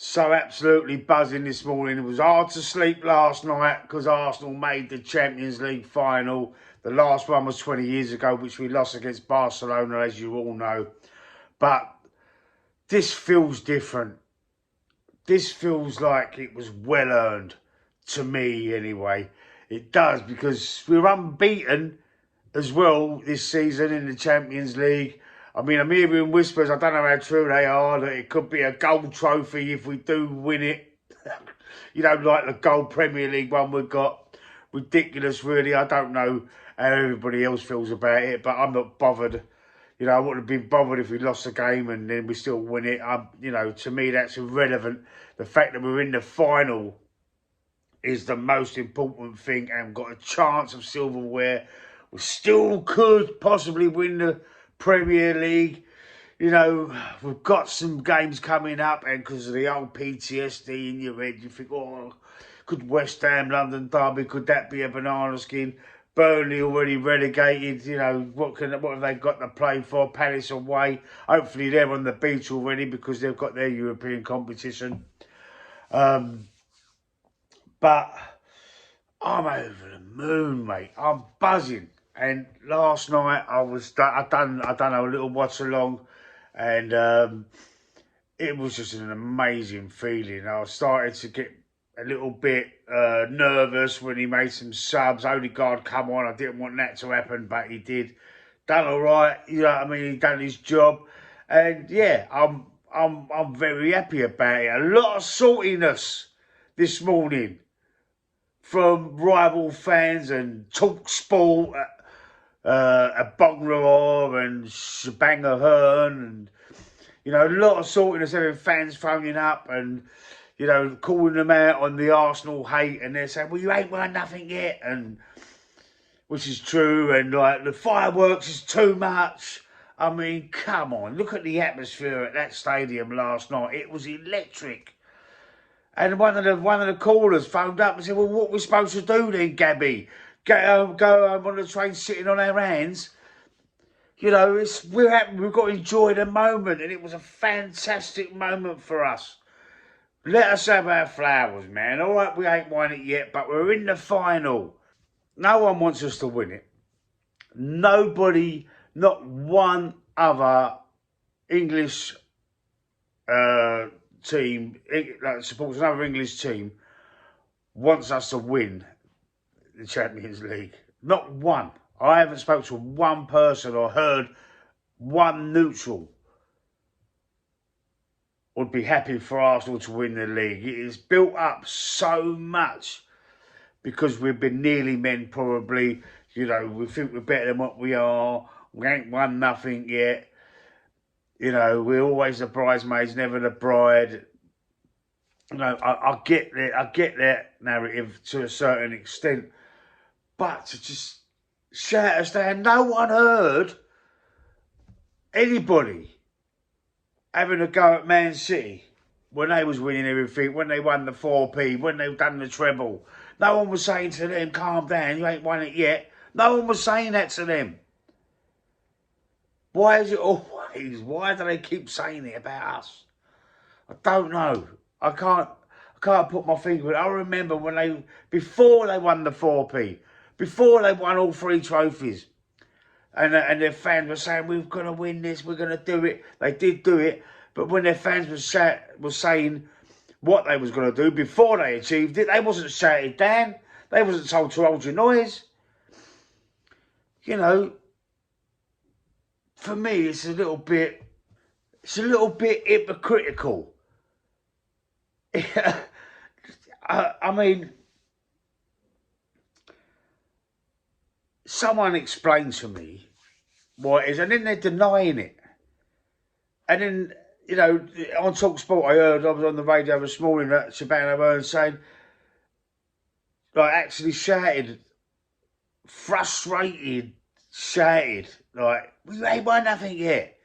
So absolutely buzzing this morning. It was hard to sleep last night because Arsenal made the Champions League final. The last one was 20 years ago, which we lost against Barcelona, as you all know. But this feels different. This feels like it was well earned, to me anyway. It does, because we're unbeaten as well this season in the Champions League. I mean, I'm hearing whispers, I don't know how true they are, that it could be a gold trophy if we do win it. You know, like the gold Premier League one we've got. Ridiculous, really. I don't know how everybody else feels about it, but I'm not bothered. You know, I wouldn't have been bothered if we lost the game and then we still win it. You know, to me, that's irrelevant. The fact that we're in the final is the most important thing, and got a chance of silverware. We still could possibly win the Premier League. You know, we've got some games coming up, and because of the old PTSD in your head, you think, oh, could West Ham, London Derby, could that be a banana skin? Burnley already relegated, you know, what have they got to play for? Palace away. Hopefully they're on the beach already because they've got their European competition. But I'm over the moon, mate. I'm buzzing. And last night I done a little watch along, and it was just an amazing feeling. I started to get a little bit nervous when he made some subs. Odegaard come on. I didn't want that to happen, but he did. Done all right. You know what I mean? He done his job, and yeah, I'm very happy about it. A lot of saltiness this morning from rival fans and TalkSport, Bongraw and Shabanga Hearn, and you know, a lot of saltiness, having fans phoning up and, you know, calling them out on the Arsenal hate, and they're saying, well, you ain't won nothing yet, and which is true, and like the fireworks is too much. I mean, come on, look at the atmosphere at that stadium last night. It was electric. And one of the callers phoned up and said, well, what are we supposed to do then, Gabby? Go home on the train sitting on our hands? You know, we've got to enjoy the moment, and it was a fantastic moment for us. Let us have our flowers, man. All right, we ain't won it yet, but we're in the final. No one wants us to win it. Nobody, not one other English team that supports another English team wants us to win the Champions League. Not one. I haven't spoken to one person or heard one neutral would be happy for Arsenal to win the league. It is built up so much because we've been nearly men, probably. You know, we think we're better than what we are. We ain't won nothing yet. You know, we're always the bridesmaids, never the bride. You know, I get that narrative to a certain extent, but to just shout us down, no one heard anybody having a go at Man City when they was winning everything, when they won the 4P, when they done the treble. No one was saying to them, calm down, you ain't won it yet. No one was saying that to them. Why is it always? Why do they keep saying it about us? I don't know. I can't put my finger on it. I remember when before they won the 4P, before they won all 3 trophies, and their fans were saying, we're going to win this, we're going to do it. They did do it, but when their fans were saying what they was going to do before they achieved it, they wasn't shouted down. They wasn't told to hold your noise. You know, for me, it's a little bit hypocritical. I mean, someone explained to me what it is, and then they're denying it. And then, you know, on TalkSport, I was on the radio this morning that Shabana Hearn saying, like, actually shouted, frustrated, shouted, like, we ain't won nothing yet.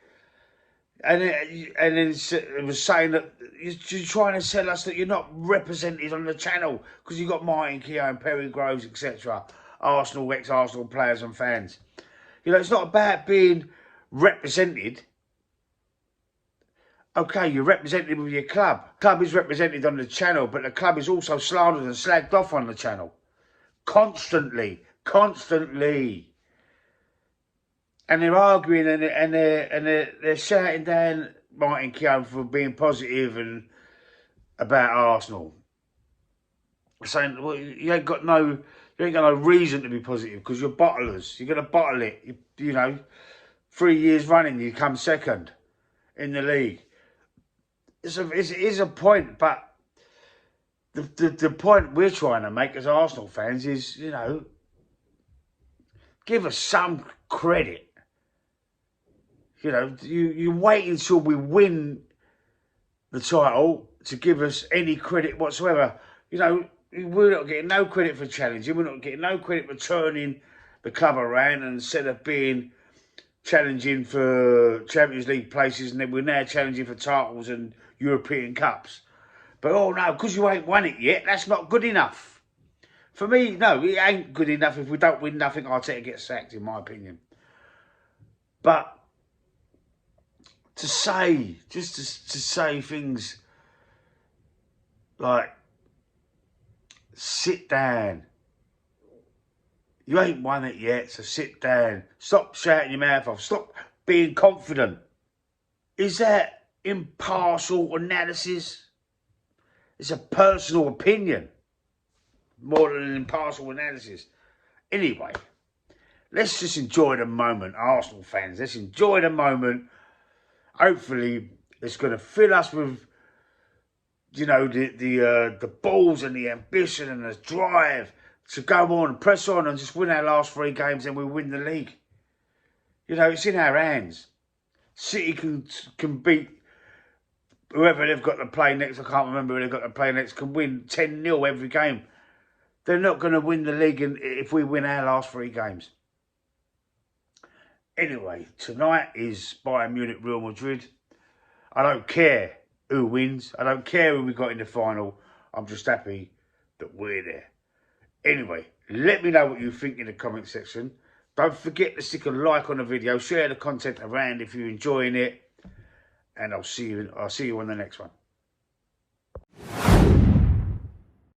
And then it was saying that you're trying to sell us that you're not represented on the channel because you've got Martin Keogh and Perry Groves, etc. Arsenal, ex-Arsenal players and fans. You know, it's not about being represented. Okay, you're represented with your club. The club is represented on the channel, but the club is also slandered and slagged off on the channel. Constantly. And they're arguing and they're shouting down Martin Keown for being positive and about Arsenal. Saying, well, you ain't got no reason to be positive because you're bottlers. You're going to bottle it. You know, 3 years running, you come second in the league. It is a point, but the point we're trying to make as Arsenal fans is, you know, give us some credit. You know, you wait until we win the title to give us any credit whatsoever. You know, we're not getting no credit for challenging. We're not getting no credit for turning the club around, and instead of being challenging for Champions League places, and then we're now challenging for titles and European Cups. But, oh no, because you ain't won it yet, that's not good enough. For me, no, it ain't good enough. If we don't win nothing, Arteta gets sacked, in my opinion. But to say, just to say things like, sit down. You ain't won it yet, so sit down. Stop shouting your mouth off. Stop being confident. Is that impartial analysis? It's a personal opinion more than an impartial analysis. Anyway, let's just enjoy the moment, Arsenal fans. Let's enjoy the moment. Hopefully, it's going to fill us with, you know, the balls and the ambition and the drive to go on and press on and just win our last 3 games, and we win the league. You know, it's in our hands. City can beat whoever they've got to play next. I can't remember who they've got to play next. Can win 10-0 every game. They're not going to win the league if we win our last 3 games. Anyway, tonight is Bayern Munich, Real Madrid. I don't care who wins. I don't care who we got in the final. I'm just happy that we're there. Anyway, let me know what you think in the comment section. Don't forget to stick a like on the video. Share the content around if you're enjoying it. And I'll see you on the next one.